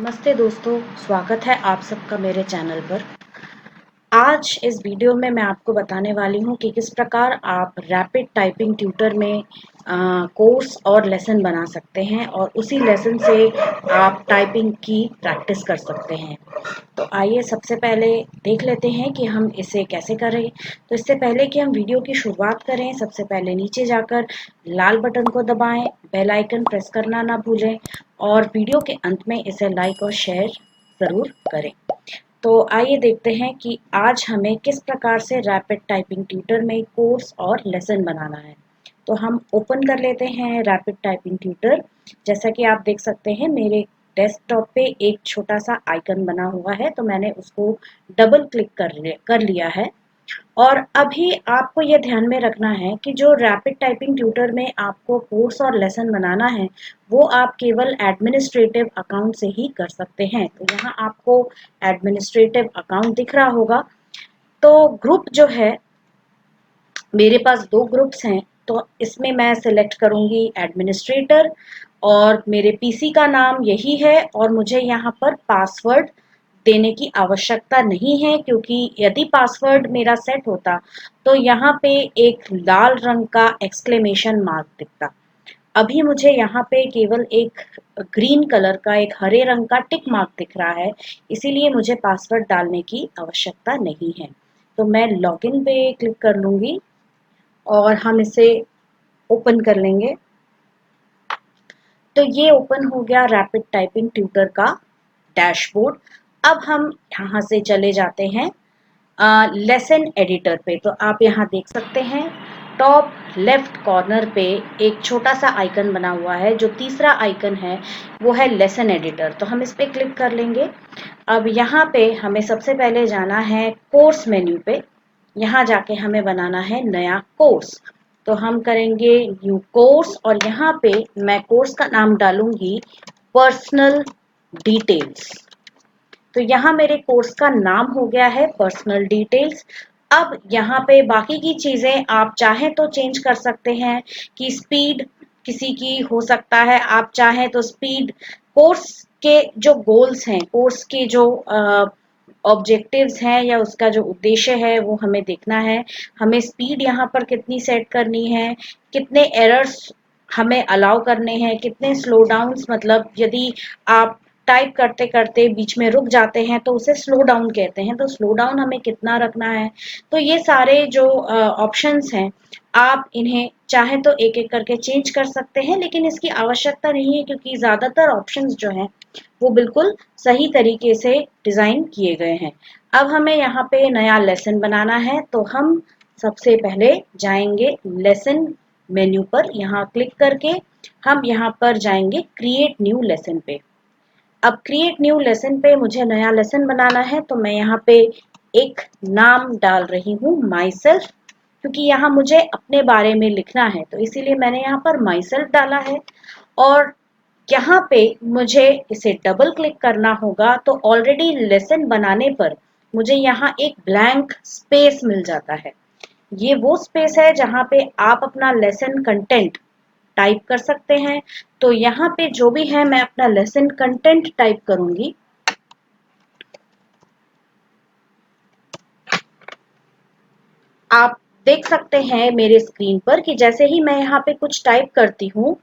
नमस्ते दोस्तों, स्वागत है आप सबका मेरे चैनल पर। आज इस वीडियो में मैं आपको बताने वाली हूँ कि किस प्रकार आप रैपिड टाइपिंग ट्यूटर में कोर्स और लेसन बना सकते हैं और उसी लेसन से आप टाइपिंग की प्रैक्टिस कर सकते हैं। तो आइए सबसे पहले देख लेते हैं कि हम इसे कैसे करें। तो इससे पहले कि हम वीडियो की शुरुआत करें, सबसे पहले नीचे जाकर लाल बटन को दबाएं, बेल आइकन प्रेस करना ना भूलें और वीडियो के अंत में इसे लाइक और शेयर ज़रूर करें। तो आइए देखते हैं कि आज हमें किस प्रकार से रैपिड टाइपिंग ट्यूटर में कोर्स और लेसन बनाना है। तो हम ओपन कर लेते हैं रैपिड टाइपिंग ट्यूटर। जैसा कि आप देख सकते हैं मेरे डेस्कटॉप पे एक छोटा सा आइकन बना हुआ है, तो मैंने उसको डबल क्लिक कर लिया है। और अभी आपको ये ध्यान में रखना है कि जो रैपिड टाइपिंग ट्यूटर में आपको कोर्स और लेसन बनाना है वो आप केवल एडमिनिस्ट्रेटिव अकाउंट से ही कर सकते हैं। तो यहाँ आपको एडमिनिस्ट्रेटिव अकाउंट दिख रहा होगा। तो ग्रुप जो है, मेरे पास दो ग्रुप्स हैं, तो इसमें मैं सिलेक्ट करूंगी एडमिनिस्ट्रेटर और मेरे पीसी का नाम यही है और मुझे यहाँ पर पासवर्ड देने की आवश्यकता नहीं है, क्योंकि यदि पासवर्ड मेरा सेट होता तो यहाँ पे एक लाल रंग का एक्सक्लेमेशन मार्क दिखता। अभी मुझे यहाँ पे केवल एक ग्रीन कलर का, एक हरे रंग का टिक मार्क दिख रहा है, इसीलिए मुझे पासवर्ड डालने की आवश्यकता नहीं है। तो मैं लॉगिन पे क्लिक कर लूंगी और हम इसे ओपन कर लेंगे। तो ये ओपन हो गया रैपिड टाइपिंग ट्यूटर का डैशबोर्ड। अब हम यहाँ से चले जाते हैं लेसन एडिटर पे। तो आप यहाँ देख सकते हैं टॉप लेफ्ट कॉर्नर पे एक छोटा सा आइकन बना हुआ है। जो तीसरा आइकन है वो है लेसन एडिटर, तो हम इस पे क्लिक कर लेंगे। अब यहाँ पे हमें सबसे पहले जाना है कोर्स मेन्यू पे। यहाँ जाके हमें बनाना है नया कोर्स। तो हम करेंगे न्यू कोर्स और यहाँ पे मैं कोर्स का नाम डालूंगी पर्सनल डिटेल्स। तो यहाँ मेरे कोर्स का नाम हो गया है पर्सनल डिटेल्स। अब यहाँ पे बाकी की चीजें आप चाहें तो चेंज कर सकते हैं कि स्पीड किसी की हो सकता है, आप चाहें तो स्पीड, कोर्स के जो गोल्स हैं, कोर्स के जो ऑब्जेक्टिव्स हैं या उसका जो उद्देश्य है वो हमें देखना है। हमें स्पीड यहाँ पर कितनी सेट करनी है, कितने एरर्स हमें अलाउ करने हैं, कितने स्लो डाउन्स, मतलब यदि आप टाइप करते करते बीच में रुक जाते हैं तो उसे स्लो डाउन कहते हैं, तो स्लो डाउन हमें कितना रखना है। तो ये सारे जो ऑप्शंस हैं आप इन्हें चाहे तो एक एक करके चेंज कर सकते हैं, लेकिन इसकी आवश्यकता नहीं है क्योंकि ज़्यादातर ऑप्शंस जो हैं वो बिल्कुल सही तरीके से डिज़ाइन किए गए हैं। अब हमें यहाँ पे नया लेसन बनाना है, तो हम सबसे पहले जाएंगे लेसन मेन्यू पर। यहाँ क्लिक करके हम यहाँ पर जाएंगे क्रिएट न्यू लेसन पे। अब क्रिएट न्यू लेसन पे मुझे नया लेसन बनाना है, तो मैं यहाँ पे एक नाम डाल रही हूँ माई सेल्फ, क्योंकि यहाँ मुझे अपने बारे में लिखना है, तो इसीलिए मैंने यहाँ पर माई सेल्फ डाला है। और यहाँ पे मुझे इसे डबल क्लिक करना होगा, तो ऑलरेडी लेसन बनाने पर मुझे यहाँ एक ब्लैंक स्पेस मिल जाता है। ये वो स्पेस है जहाँ पे आप अपना लेसन कंटेंट टाइप कर सकते हैं। तो यहाँ पे जो भी है मैं अपना लेसन कंटेंट टाइप करूंगी। आप देख सकते हैं मेरे स्क्रीन पर कि जैसे ही मैं यहाँ पे कुछ टाइप करती हूँ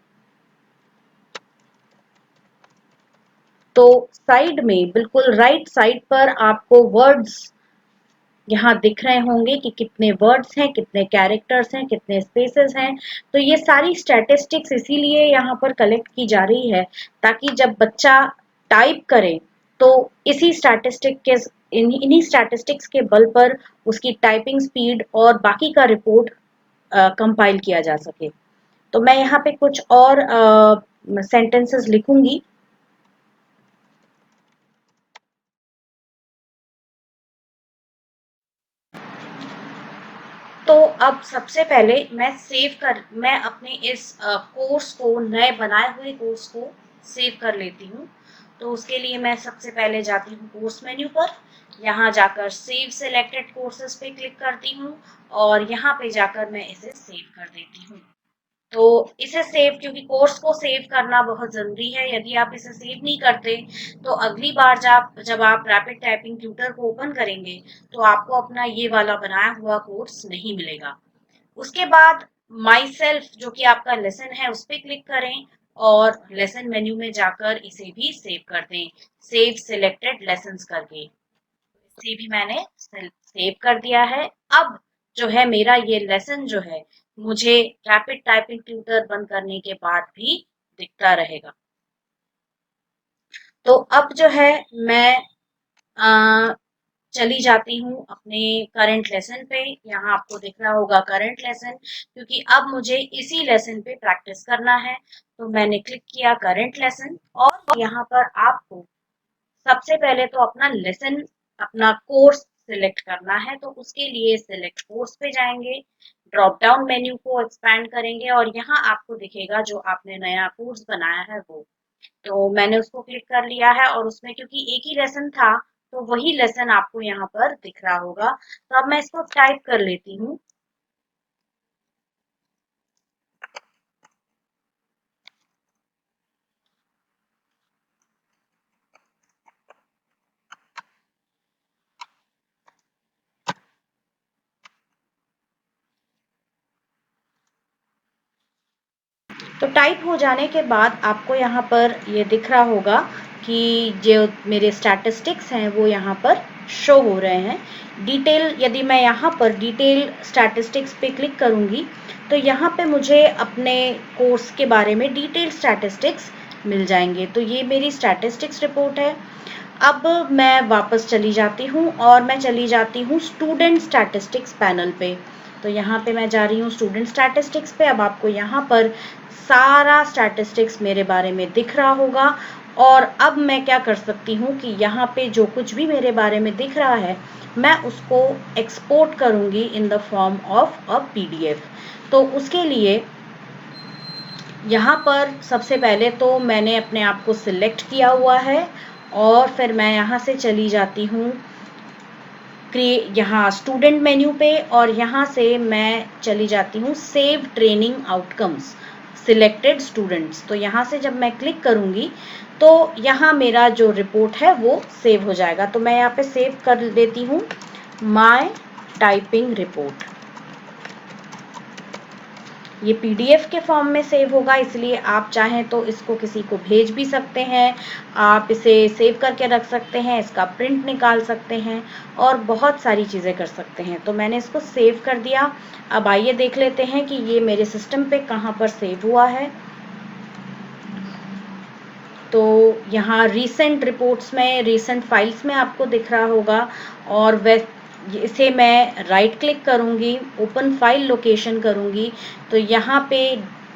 तो साइड में, बिल्कुल राइट साइड पर आपको वर्ड्स यहाँ दिख रहे होंगे कि कितने वर्ड्स हैं, कितने कैरेक्टर्स हैं, कितने स्पेसेस हैं। तो ये सारी स्टैटिस्टिक्स इसीलिए यहाँ पर कलेक्ट की जा रही है ताकि जब बच्चा टाइप करे तो इसी स्टैटिस्टिक के इन्हीं स्टैटिस्टिक्स के बल पर उसकी टाइपिंग स्पीड और बाकी का रिपोर्ट कंपाइल किया जा सके। तो मैं यहाँ पे कुछ और सेंटेंसेस लिखूंगी। तो अब सबसे पहले मैं अपने इस कोर्स को, नए बनाए हुए कोर्स को सेव कर लेती हूँ। तो उसके लिए मैं सबसे पहले जाती हूँ कोर्स मेन्यू पर। यहाँ जाकर सेव सिलेक्टेड कोर्सेज पे क्लिक करती हूँ और यहाँ पे जाकर मैं इसे सेव कर देती हूँ। तो इसे सेव, क्योंकि कोर्स को सेव करना बहुत जरूरी है, यदि आप इसे सेव नहीं करते तो अगली बार जब आप रैपिड टाइपिंग ट्यूटर को ओपन करेंगे तो आपको अपना ये वाला बनाया हुआ कोर्स नहीं मिलेगा। उसके बाद माई सेल्फ जो कि आपका लेसन है उस पर क्लिक करें और लेसन मेन्यू में जाकर इसे भी सेव कर दें, सेव सिलेक्टेड लेसन्स करके। इसे भी मैंने सेव कर दिया है। अब जो है मेरा ये लेसन जो है मुझे रैपिड टाइपिंग ट्यूटर बंद करने के बाद भी दिखता रहेगा। तो अब जो है मैं चली जाती हूँ अपने करंट लेसन पे। यहाँ आपको दिख रहा होगा करंट लेसन, क्योंकि अब मुझे इसी लेसन पे प्रैक्टिस करना है। तो मैंने क्लिक किया करंट लेसन और यहाँ पर आपको सबसे पहले तो अपना लेसन, अपना कोर्स सिलेक्ट करना है। तो उसके लिए सिलेक्ट कोर्स पे जाएंगे, ड्रॉप डाउन मेन्यू को एक्सपैंड करेंगे और यहाँ आपको दिखेगा जो आपने नया कोर्स बनाया है वो। तो मैंने उसको क्लिक कर लिया है और उसमें क्योंकि एक ही लेसन था तो वही लेसन आपको यहाँ पर दिख रहा होगा। तो अब मैं इसको टाइप कर लेती हूँ। तो टाइप हो जाने के बाद आपको यहाँ पर ये दिख रहा होगा कि जो मेरे स्टैटिस्टिक्स हैं वो यहाँ पर शो हो रहे हैं। डिटेल, यदि मैं यहाँ पर डिटेल स्टैटिस्टिक्स पे क्लिक करूँगी तो यहाँ पे मुझे अपने कोर्स के बारे में डिटेल स्टैटिस्टिक्स मिल जाएंगे। तो ये मेरी स्टैटिस्टिक्स रिपोर्ट है। अब मैं वापस चली जाती हूँ और मैं चली जाती हूँ स्टूडेंट स्टैटिस्टिक्स पैनल पे। तो यहाँ पे मैं जा रही हूँ स्टूडेंट स्टैटिस्टिक्स पे। अब आपको यहाँ पर सारा स्टैटिस्टिक्स मेरे बारे में दिख रहा होगा और अब मैं क्या कर सकती हूँ कि यहाँ पे जो कुछ भी मेरे बारे में दिख रहा है मैं उसको एक्सपोर्ट करूँगी in the form of a PDF। तो उसके लिए यहाँ पर सबसे पहले तो मैंने अपने आप को सिलेक्ट किया हुआ है और फिर मैं यहाँ से चली जाती हूँ यहाँ स्टूडेंट मेन्यू पे और यहाँ से मैं चली जाती हूँ save training outcomes selected students. तो यहाँ से जब मैं क्लिक करूँगी तो यहाँ मेरा जो रिपोर्ट है वो सेव हो जाएगा। तो मैं यहाँ पे सेव कर देती हूँ माय टाइपिंग रिपोर्ट। ये PDF के फॉर्म में सेव होगा, इसलिए आप चाहें तो इसको किसी को भेज भी सकते हैं, आप इसे सेव करके रख सकते हैं, इसका प्रिंट निकाल सकते हैं और बहुत सारी चीज़ें कर सकते हैं। तो मैंने इसको सेव कर दिया। अब आइए देख लेते हैं कि ये मेरे सिस्टम पे कहाँ पर सेव हुआ है। तो यहाँ रीसेंट रिपोर्ट्स में, रीसेंट फाइल्स में आपको दिख रहा होगा और इसे मैं राइट क्लिक करूँगी, ओपन फाइल लोकेशन करूँगी तो यहाँ पे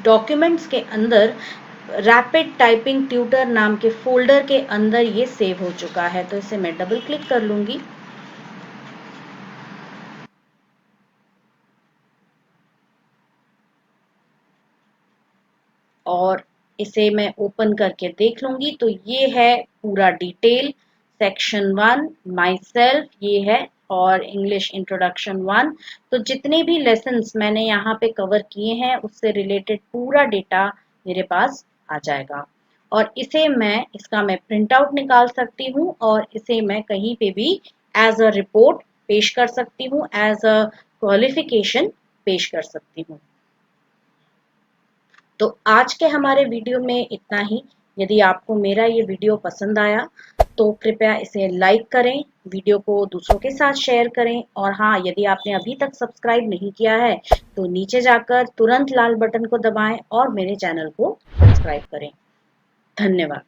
डॉक्यूमेंट्स के अंदर रैपिड टाइपिंग ट्यूटर नाम के फोल्डर के अंदर ये सेव हो चुका है। तो इसे मैं डबल क्लिक कर लूँगी और इसे मैं ओपन करके देख लूँगी। तो ये है पूरा डिटेल, सेक्शन 1 माई सेल्फ ये है और इंग्लिश इंट्रोडक्शन 1। तो जितने भी लेसन्स मैंने यहाँ पे कवर किए हैं उससे रिलेटेड पूरा डेटा मेरे पास आ जाएगा और इसे इसका मैं प्रिंट आउट निकाल सकती हूँ और इसे मैं कहीं पे भी एज अ रिपोर्ट पेश कर सकती हूँ, एज अ क्वालिफिकेशन पेश कर सकती हूँ। तो आज के हमारे वीडियो में इतना ही। यदि आपको मेरा ये वीडियो पसंद आया तो कृपया इसे लाइक करें, वीडियो को दूसरों के साथ शेयर करें और हाँ, यदि आपने अभी तक सब्सक्राइब नहीं किया है तो नीचे जाकर तुरंत लाल बटन को दबाएं और मेरे चैनल को सब्सक्राइब करें। धन्यवाद।